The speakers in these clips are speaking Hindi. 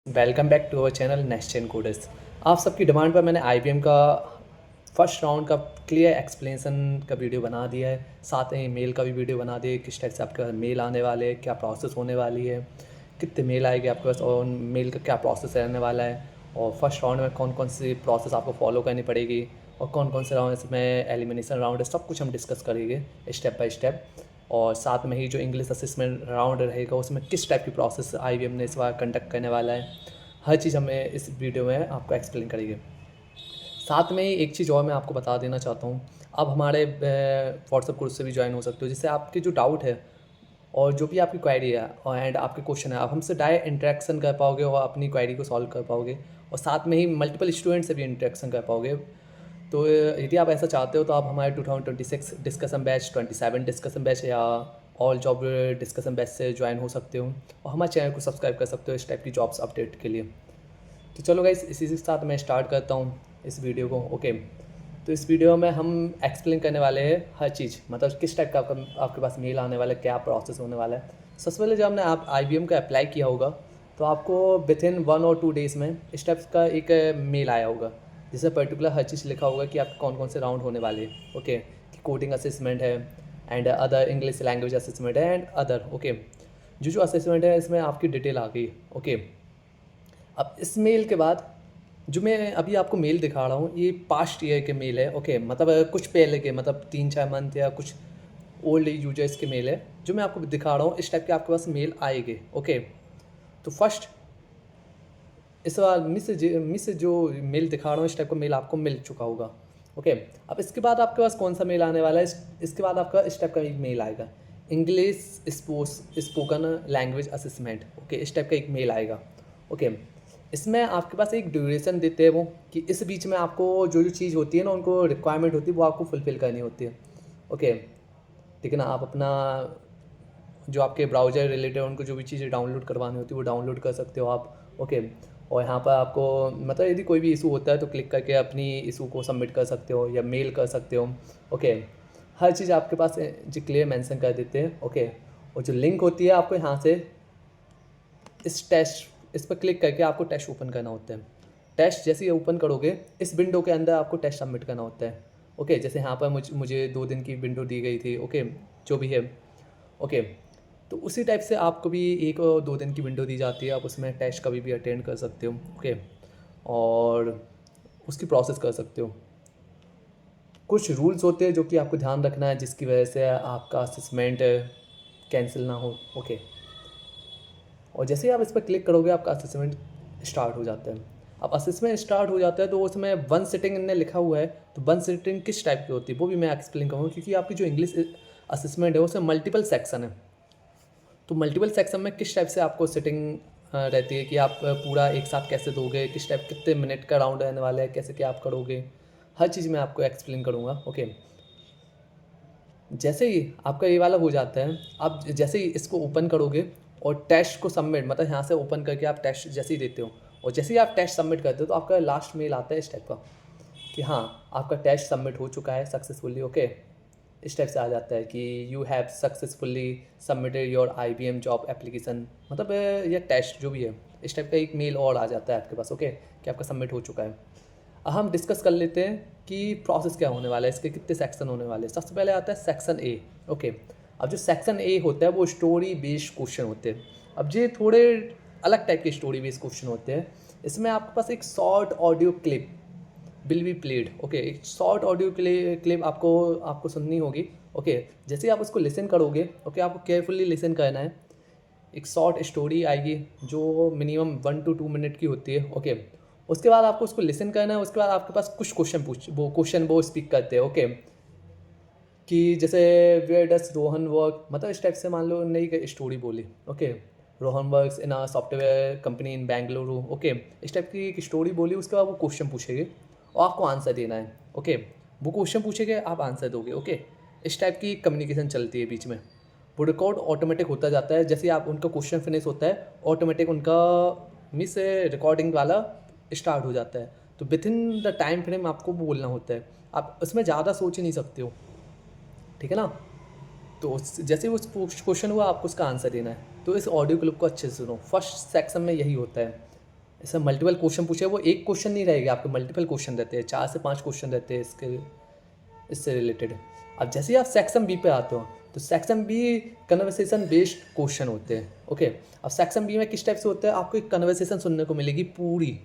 Welcome back to our channel next gen coders. आप सबकी डिमांड पर मैंने आईबीएम का फर्स्ट राउंड का क्लियर एक्सप्लेनेशन का वीडियो बना दिया है। साथ में मेल का भी वीडियो बना दिया है, किस टाइप से आपके पास मेल आने वाले हैं, क्या प्रोसेस होने वाली है, कितने मेल आएंगे आपके पास और मेल का क्या प्रोसेस रहने वाला है, और फर्स्ट राउंड में कौन कौन सी प्रोसेस आपको फॉलो करनी पड़ेगी और कौन कौन से राउंड इसमें एलिमिनेशन राउंड है, सब कुछ हम डिस्कस करेंगे स्टेप बाय स्टेप। और साथ में ही जो इंग्लिश असेसमेंट राउंड रहेगा उसमें किस टाइप की प्रोसेस आईबीएम ने इस बार कंडक्ट करने वाला है, हर चीज़ हमें इस वीडियो में आपको एक्सप्लेन करेंगे। साथ में ही एक चीज़ और मैं आपको बता देना चाहता हूँ, आप हमारे व्हाट्सएप ग्रुप से भी ज्वाइन हो सकते हो, जिससे आपके जो डाउट है और जो भी आपकी क्वेरी है और एंड आपके क्वेश्चन है, आप हमसे डायरेक्ट इंटरेक्शन कर पाओगे और अपनी क्वेरी को सॉल्व कर पाओगे, और साथ में ही मल्टीपल स्टूडेंट से भी इंटरेक्शन कर पाओगे। तो यदि आप ऐसा चाहते हो तो आप हमारे 2026 डिस्कशन बैच, 27 डिस्कशन बैच या ऑल जॉब डिस्कशन बैच से ज्वाइन हो सकते हो और हमारे चैनल को सब्सक्राइब कर सकते हो इस टाइप की जॉब्स अपडेट के लिए। तो चलो गाइस, इसी के साथ मैं स्टार्ट करता हूँ इस वीडियो को। ओके, तो इस वीडियो में हम एक्सप्लेन करने वाले हैं हर चीज़, मतलब किस टाइप का आपके पास मेल आने वाला है, क्या प्रोसेस होने वाला है। सबसे पहले जब आपने आप आईबीएम का अप्लाई किया होगा तो आपको विद इन 1 और 2 डेज़ में इस टाइप का एक मेल आया होगा, जिससे पर्टिकुलर हर चीज़ लिखा होगा कि आप कौन कौन से राउंड होने वाले हैं। ओके, कि कोडिंग असेसमेंट है and other English language assessment है एंड अदर। ओके, जो असेसमेंट है इसमें आपकी डिटेल आ गई। ओके, अब इस मेल के बाद जो मैं अभी आपको मेल दिखा रहा हूँ ये पास्ट ईयर के मेल है। ओके, मतलब कुछ पहले के, मतलब 3-4 मंथ या कुछ ओल्ड यूजर्स के मेल है जो मैं आपको दिखा रहा हूँ। इस टाइप के आपके पास मेल आएंगे। ओके, तो फर्स्ट इस बार मिस जो मेल दिखा रहा हूँ इस टाइप का मेल आपको मिल चुका होगा। ओके, अब इसके बाद आपके पास कौन सा मेल आने वाला है, इसके बाद आपका इस टाइप का एक मेल आएगा, English spoken language assessment. Okay, इस टाइप का एक मेल आएगा। ओके, इसमें आपके पास एक ड्यूरेशन देते हैं वो, कि इस बीच में आपको जो जो चीज़ होती है ना, उनको रिक्वायरमेंट होती है वो आपको फुलफ़िल करनी होती है। ओके, ठीक है ना, आप अपना जो आपके ब्राउज़र रिलेटेड उनको जो भी चीज़ें डाउनलोड करवानी होती है वो डाउनलोड कर सकते हो आप। ओके, और यहाँ पर आपको मतलब यदि कोई भी इशू होता है तो क्लिक करके अपनी इशू को सबमिट कर सकते हो या मेल कर सकते हो। ओके, हर चीज़ आपके पास जो क्लियर मेंशन कर देते हैं। ओके, और जो लिंक होती है आपको यहाँ से इस पर क्लिक करके आपको टेस्ट ओपन करना होता है। टेस्ट जैसे ही ओपन करोगे इस विंडो के अंदर आपको टेस्ट सबमिट करना होता है। ओके, जैसे यहाँ पर मुझे 2 दिन की विंडो दी गई थी। ओके, जो भी है। ओके, तो उसी टाइप से आपको भी 1 और 2 दिन की विंडो दी जाती है, आप उसमें टेस्ट कभी भी अटेंड कर सकते हो। ओके, और उसकी प्रोसेस कर सकते हो। कुछ रूल्स होते हैं जो कि आपको ध्यान रखना है, जिसकी वजह से आपका असेसमेंट कैंसिल ना हो। ओके, और जैसे ही आप इस पर क्लिक करोगे आपका असेसमेंट स्टार्ट हो जाता है। अब असेसमेंट स्टार्ट हो जाता है तो उसमें 1 सिटिंग इनने लिखा हुआ है, तो 1 सिटिंग किस टाइप की होती है वो भी मैं एक्सप्लेन करूँगा, क्योंकि आपकी जो इंग्लिश असेसमेंट है उसमें मल्टीपल सेक्शन है। तो मल्टीपल सेक्शन में किस टाइप से आपको सिटिंग रहती है कि आप पूरा एक साथ कैसे दोगे, किस टाइप कितने मिनट का राउंड रहने वाला है, कैसे क्या आप करोगे, हर चीज़ मैं आपको एक्सप्लेन करूँगा। ओके, जैसे ही आपका ये वाला हो जाता है, आप जैसे ही इसको ओपन करोगे और टेस्ट को सबमिट, मतलब यहाँ से ओपन करके आप टेस्ट जैसे ही देते हो और जैसे ही आप टेस्ट सबमिट करते हो तो आपका लास्ट मेल आता है इस टाइप का कि हाँ आपका टेस्ट सबमिट हो चुका है सक्सेसफुली। ओके, इस टाइप से आ जाता है कि you have successfully submitted your IBM job application, मतलब ये टेस्ट जो भी है इस टाइप का एक मेल और आ जाता है आपके पास। ओके, कि आपका सबमिट हो चुका है। अब हम डिस्कस कर लेते हैं कि प्रोसेस क्या होने वाला है, इसके कितने सेक्शन होने वाले हैं। सबसे पहले आता है सेक्शन ए। ओके, अब जो सेक्शन ए होता है वो स्टोरी बेस्ड क्वेश्चन होते हैं। अब ये थोड़े अलग टाइप के स्टोरी बेस्ड क्वेश्चन होते हैं। इसमें आपके पास एक short audio clip will be played. Okay, एक शॉर्ट ऑडियो क्लिप आपको आपको सुननी होगी। ओके, जैसे आप उसको लिसन करोगे, ओके, आपको केयरफुली लिसन करना है। एक शॉर्ट स्टोरी आएगी जो मिनिमम 1 to 2 मिनट की होती है। ओके, उसके बाद आपको उसको लिसन करना है। उसके बाद आपके पास कुछ क्वेश्चन वो स्पीक करते हैं। ओके, कि जैसे वेयर डस रोहन वर्क, मतलब इस टाइप से मान लो नई स्टोरी बोली। Okay, Rohan works in a software company in Bengaluru. Okay, इस टाइप की एक स्टोरी बोली, उसके बाद वो क्वेश्चन पूछेंगे और आपको आंसर देना है। ओके, वो क्वेश्चन पूछेंगे, आप आंसर दोगे। ओके, इस टाइप की कम्युनिकेशन चलती है बीच में। वो रिकॉर्ड ऑटोमेटिक होता जाता है, जैसे ही आप उनका क्वेश्चन फिनिश होता है ऑटोमेटिक उनका मिस रिकॉर्डिंग वाला स्टार्ट हो जाता है। तो with in the time frame आपको वो बोलना होता है, आप उसमें ज़्यादा सोच ही नहीं सकते हो। ठीक है ना, तो जैसे ही उस क्वेश्चन हुआ आपको उसका आंसर देना है। तो इस ऑडियो क्लिप को अच्छे से सुनो, फर्स्ट सेक्शन में यही होता है। इसमें मल्टीपल क्वेश्चन पूछे, वो एक क्वेश्चन नहीं रहेगा, आपके मल्टीपल क्वेश्चन रहते हैं, 4 से 5 क्वेश्चन रहते हैं इससे रिलेटेड। अब जैसे ही आप सेक्शन बी पे आते हो तो section B conversation based question होते हैं। ओके, अब सेक्शन बी में किस टाइप से होता है, आपको एक कन्वर्सेशन सुनने को मिलेगी पूरी,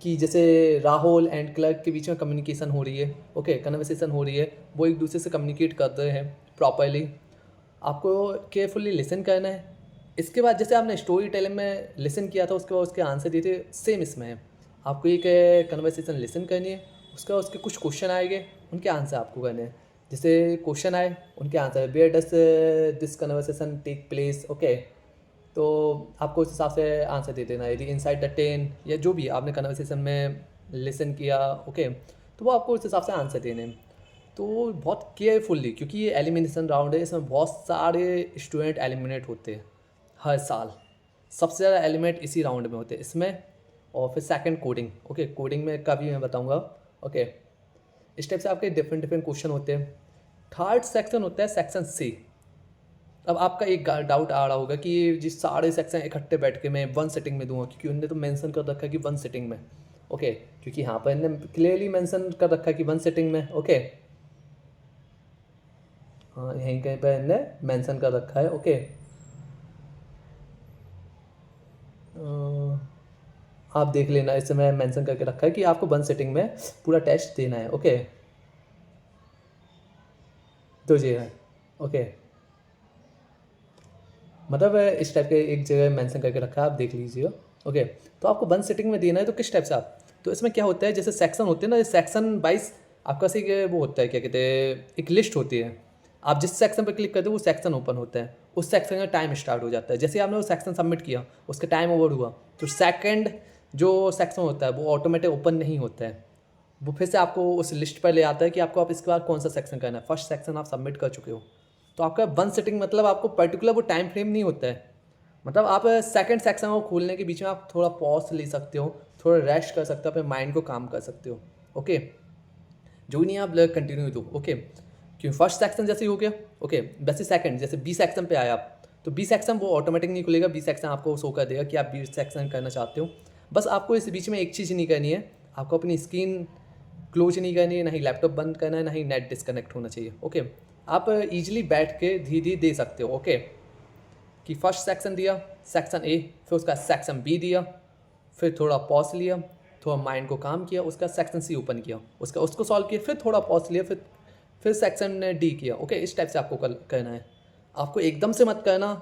कि जैसे राहुल एंड क्लर्क के बीच में कम्युनिकेशन हो रही है। ओके, कन्वर्सेशन हो रही है, वो एक दूसरे से कम्युनिकेट कर रहे हैं प्रॉपरली, आपको केयरफुली लिसन करना है। इसके बाद जैसे आपने स्टोरी टेलिंग में लिसन किया था, उसके बाद उसके आंसर दिए थे, सेम इसमें है, आपको एक कन्वर्सेशन लिसन करनी है, उसके बाद उसके कुछ क्वेश्चन आएंगे, उनके आंसर आपको करने हैं। जैसे क्वेश्चन आए, उनके answer, where does this conversation take place. Okay, तो आपको उस हिसाब से आंसर दे देना है, यदि इनसाइड द टेन या जो भी आपने कन्वर्सेशन में लिसन किया। ओके, तो वो आपको उस हिसाब से आंसर देने हैं। तो बहुत केयरफुल्ली, क्योंकि ये एलिमिनेशन राउंड है, इसमें बहुत सारे स्टूडेंट एलिमिनेट होते हैं हर साल, सबसे ज़्यादा एलिमेंट इसी राउंड में होते हैं इसमें। और फिर सेकंड कोडिंग। ओके, कोडिंग में का भी मैं बताऊंगा। ओके, इस टाइप से आपके डिफरेंट डिफरेंट क्वेश्चन होते हैं। थर्ड सेक्शन होता है सेक्शन सी। अब आपका एक डाउट आ रहा होगा कि जिस सारे सेक्शन इकट्ठे बैठ के मैं वन सिटिंग में दूंगा, क्योंकि उन्होंने तो मेंशन कर रखा है कि वन सिटिंग में। ओके, क्योंकि यहाँ पर इन्होंने क्लियरली मेंशन कर रखा है कि वन सिटिंग में। ओके, हाँ, यहीं कहीं पर इन्होंने मेंशन कर रखा है। ओके, आप देख लेना, इसमें मेंशन करके रखा है कि आपको वन सिटिंग में पूरा टेस्ट देना है। ओके, तो जी है। ओके, मतलब इस टाइप के एक जगह मेंशन करके रखा है, आप देख लीजिए। ओके, तो आपको वन सिटिंग में देना है, तो किस टाइप से आप, तो इसमें क्या होता है, जैसे सेक्शन होते हैं ना, सेक्शन वाइज आपका से वो होता है, क्या कहते हैं, एक लिस्ट होती है। आप जिस सेक्शन पर क्लिक करते हो वो सेक्शन ओपन होता है, उस सेक्शन का टाइम स्टार्ट हो जाता है। जैसे आपने वो सेक्शन सबमिट किया, उसका टाइम ओवर हुआ, तो सेकंड जो सेक्शन होता है वो ऑटोमेटिक ओपन नहीं होता है, वो फिर से आपको उस लिस्ट पर ले आता है कि आपको आप इसके बाद कौन सा सेक्शन करना है। फर्स्ट सेक्शन आप सबमिट कर चुके हो, तो आपका वन सिटिंग मतलब आपको पर्टिकुलर वो टाइम फ्रेम नहीं होता है, मतलब आप सेकंड सेक्शन को खोलने के बीच में आप थोड़ा पॉज ले सकते हो, थोड़ा रेस्ट कर सकते हो, अपने माइंड को काम कर सकते हो। ओके, जो नहीं आप कंटिन्यू दो। ओके, क्यों फर्स्ट सेक्शन जैसे ही हो गया। ओके, वैसे सेकंड, जैसे बी सेक्शन पे आया आप, तो बी सेक्शन वो ऑटोमेटिक नहीं खुलेगा, बी सेक्शन आपको शो कर देगा कि आप बी सेक्शन करना चाहते हो। बस आपको इस बीच में एक चीज़ नहीं करनी है, आपको अपनी स्क्रीन क्लोज नहीं करनी है, ना ही लैपटॉप बंद करना है, ना ही नेट डिस्कनेक्ट होना चाहिए। ओके, आप ईजिली बैठ के धीरे धीरे दे सकते हो। ओके, कि फर्स्ट सेक्शन दिया, सेक्शन ए, फिर उसका सेक्शन बी दिया, फिर थोड़ा पॉज लिया, थोड़ा माइंड को काम किया, उसका सेक्शन सी ओपन किया, उसका उसको सॉल्व किया, फिर थोड़ा पॉज लिया, फिर सेक्शन डी किया। ओके, इस टाइप से आपको करना है, आपको एकदम से मत करना,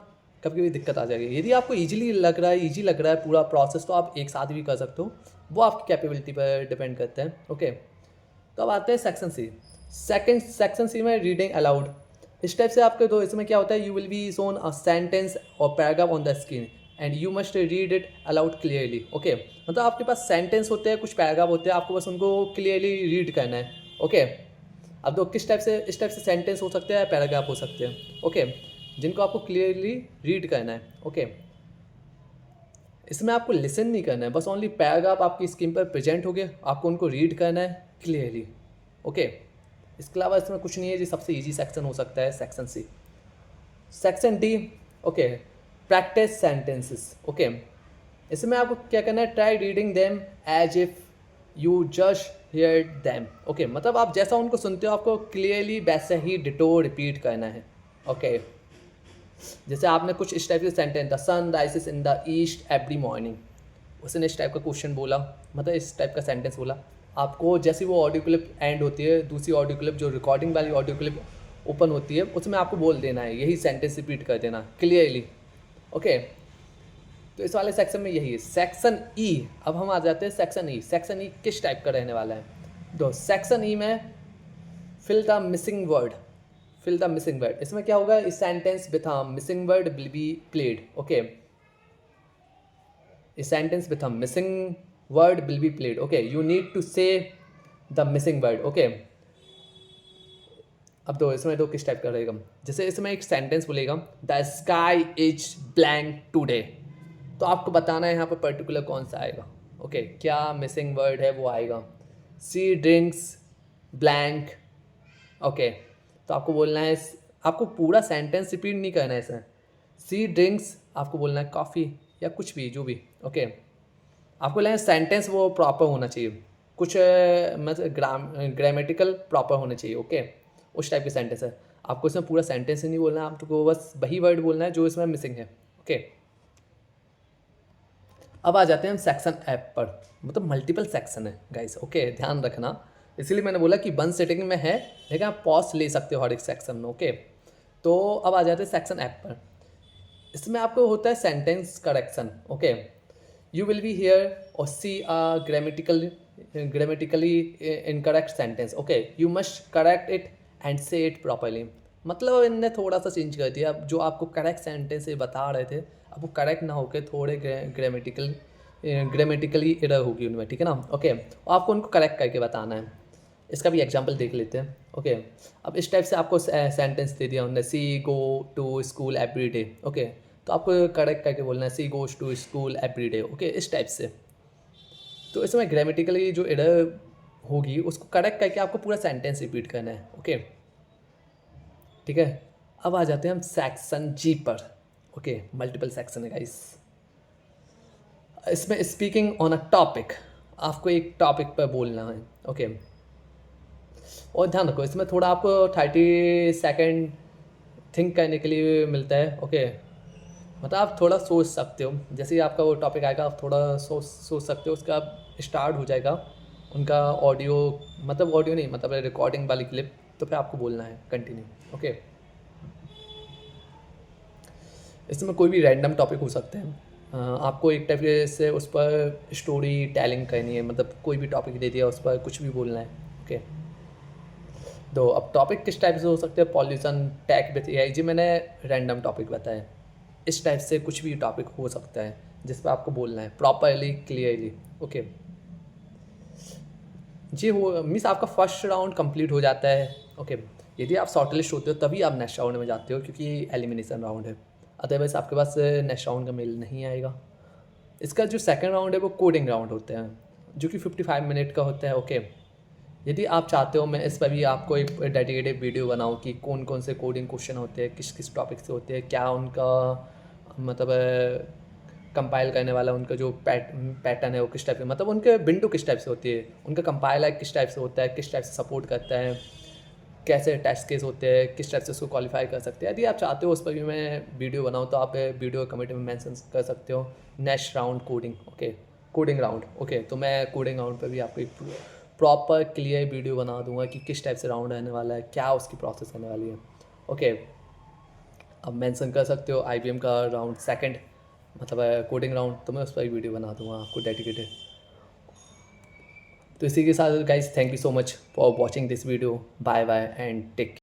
कभी कभी दिक्कत आ जाएगी। यदि आपको ईजिली लग रहा है, ईजी लग रहा है पूरा प्रोसेस, तो आप एक साथ भी कर सकते हो, वो आपकी कैपेबिलिटी पर डिपेंड करते हैं। ओके, तो अब आते हैं section C. Second section C में रीडिंग अलाउड। इस टाइप से आपके तो इसमें क्या होता है, you will be shown a sentence or paragraph on the screen and you must read it aloud clearly. Okay, मतलब आपके पास सेंटेंस होते हैं, कुछ पैराग्राफ होते हैं, आपको बस उनको क्लियरली रीड करना है। ओके, अब तो किस टाइप से, इस टाइप से सेंटेंस हो सकते हैं, पैराग्राफ हो सकते हैं। ओके, जिनको आपको क्लियरली रीड करना है। ओके, इसमें आपको लिसन नहीं करना है, बस ओनली पैराग्राफ आपकी स्क्रीन पर प्रेजेंट हो गए, आपको उनको रीड करना है क्लियरली। ओके, इसके अलावा इसमें कुछ नहीं है, जी सबसे इजी सेक्शन हो सकता है section C. Section D. Okay, practice sentences. Okay, इसमें आपको क्या करना है, try reading them as if you just hear them. Okay, मतलब आप जैसा उनको सुनते हो आपको क्लियरली वैसे ही डिटो रिपीट करना है। ओके, जैसे आपने कुछ इस टाइप के sentence, the sun rises in the east every morning, उसने इस टाइप का क्वेश्चन बोला, मतलब इस टाइप का सेंटेंस बोला, आपको जैसी वो ऑडियो क्लिप एंड होती है, दूसरी ऑडियो क्लिप जो रिकॉर्डिंग वाली ऑडियो क्लिप ओपन होती है, उसमें आपको बोल देना है, यही सेंटेंस रिपीट कर देना क्लियरली। ओके, तो इस वाले सेक्शन में यही है। सेक्शन ई, अब हम आ जाते हैं सेक्शन ई। सेक्शन ई किस टाइप का रहने वाला है, तो सेक्शन ई में fill the missing word. Fill the missing word, इसमें क्या होगा, इस sentence with missing word will be played. Okay, a sentence with a missing word will be played. Okay, you need to say the missing word. Okay, अब तो इसमें तो किस टाइप का रहेगा, जैसे इसमें एक सेंटेंस बोलेगा, the sky is blank today, तो आपको बताना है यहाँ पर पर्टिकुलर कौन सा आएगा। ओके, क्या मिसिंग वर्ड है वो आएगा, सी ड्रिंक्स ब्लैंक। ओके, तो आपको बोलना है, आपको पूरा सेंटेंस रिपीट नहीं करना है इसमें, सी ड्रिंक्स आपको बोलना है कॉफ़ी या कुछ भी, जो भी। ओके, आपको लगे सेंटेंस वो प्रॉपर होना चाहिए, कुछ मतलब ग्रामेटिकल प्रॉपर होने चाहिए, ओके, उस टाइप के सेंटेंस है। आपको इसमें पूरा सेंटेंस ही नहीं बोलना है, आपको बस वही वर्ड बोलना है जो इसमें मिसिंग है, ओके। अब आ जाते हैं हम सेक्शन ऐप पर, मतलब मल्टीपल सेक्शन है गाइस, ओके, ध्यान रखना। इसीलिए मैंने बोला कि वन सिटिंग में है, लेकिन आप पॉज ले सकते हो हर एक सेक्शन में, ओके। तो अब आ जाते हैं सेक्शन ऐप पर। इसमें आपको होता है sentence correction, okay. You will be hear or see a grammatically incorrect sentence, okay, you must correct it and say it properly. मतलब इनने थोड़ा सा चेंज कर दिया, अब जो आपको करेक्ट सेंटेंस बता रहे थे अब वो करेक्ट ना होकर थोड़े ग्रामेटिकली एरर होगी उनमें, ठीक है ना, ओके। और आपको उनको करेक्ट करके बताना है। इसका भी एग्जांपल देख लेते हैं, ओके। अब इस टाइप से आपको सेंटेंस दे दिया उन्होंने, she go to school every day, okay. तो आपको करेक्ट करके बोलना है she goes to school every day, okay, इस टाइप से। तो इसमें ग्रामेटिकली जो एरर होगी उसको करेक्ट करके आपको पूरा सेंटेंस रिपीट करना है, ओके, ठीक है। अब आ जाते हैं हम सेक्शन जी पर, ओके, मल्टीपल सेक्शन है गाइस। इसमें स्पीकिंग ऑन अ टॉपिक, आपको एक टॉपिक पर बोलना है, ओके। और ध्यान रखो इसमें थोड़ा आपको 30 सेकेंड थिंक करने के लिए मिलता है, ओके। मतलब आप थोड़ा सोच सकते हो, जैसे ही आपका वो टॉपिक आएगा आप थोड़ा सोच सकते हो, उसका स्टार्ट हो जाएगा उनका ऑडियो, मतलब ऑडियो नहीं, मतलब रिकॉर्डिंग वाली क्लिप, तो फिर आपको बोलना है कंटिन्यू, ओके। इसमें कोई भी रैंडम टॉपिक हो सकते हैं, आपको एक टाइप से उस पर स्टोरी टेलिंग करनी है, मतलब कोई भी टॉपिक दे दिया उस पर कुछ भी बोलना है, ओके। तो अब टॉपिक किस टाइप से हो सकते हैं, पॉल्यूशन, टेक विथ एआई, जी मैंने रैंडम टॉपिक बताया। इस टाइप से कुछ भी टॉपिक हो सकता है जिस पर आपको बोलना है प्रॉपरली, क्लियरली, ओके। जी वो मीन्स आपका फर्स्ट राउंड कंप्लीट हो जाता है, ओके। यदि आप शॉर्ट लिस्ट होते हो तभी आप नेक्स्ट राउंड में जाते हो, क्योंकि एलिमिनेशन राउंड है, अदरवाइज आपके पास नेक्स्ट राउंड का मेल नहीं आएगा। इसका जो सेकंड राउंड है वो कोडिंग राउंड होता है, जो कि 55 मिनट का होता है, ओके। यदि आप चाहते हो मैं इस पर भी आपको एक डेडिकेटेड वीडियो बनाऊं कि कौन कौन से कोडिंग क्वेश्चन होते हैं, किस किस टॉपिक से होते हैं, क्या उनका मतलब कंपाइल करने वाला उनका जो पैटर्न है वो किस टाइप से, मतलब उनके विंडो किस टाइप से होती है, उनका कंपाइलर किस टाइप से होता है, किस टाइप से सपोर्ट करता है, कैसे टेस्ट केस होते हैं, किस टाइप से उसको क्वालिफाई कर सकते हैं। यदि आप चाहते हो उस पर भी मैं वीडियो बनाऊँ तो आप वीडियो कमेंट में मेंशन कर सकते हो, next round coding, okay, coding round, okay. तो मैं कोडिंग राउंड पर भी आपको एक प्रॉपर क्लियर वीडियो बना दूंगा कि किस टाइप से राउंड रहने वाला है, क्या उसकी प्रोसेस रहने वाली है, ओके। अब मेंशन कर सकते हो IBM का राउंड सेकंड, मतलब कोडिंग राउंड, तो मैं उस पर वीडियो बना दूंगा आपको डेडिकेटेड। तो इसी के साथ guys thank you so much for watching this video, bye bye and take.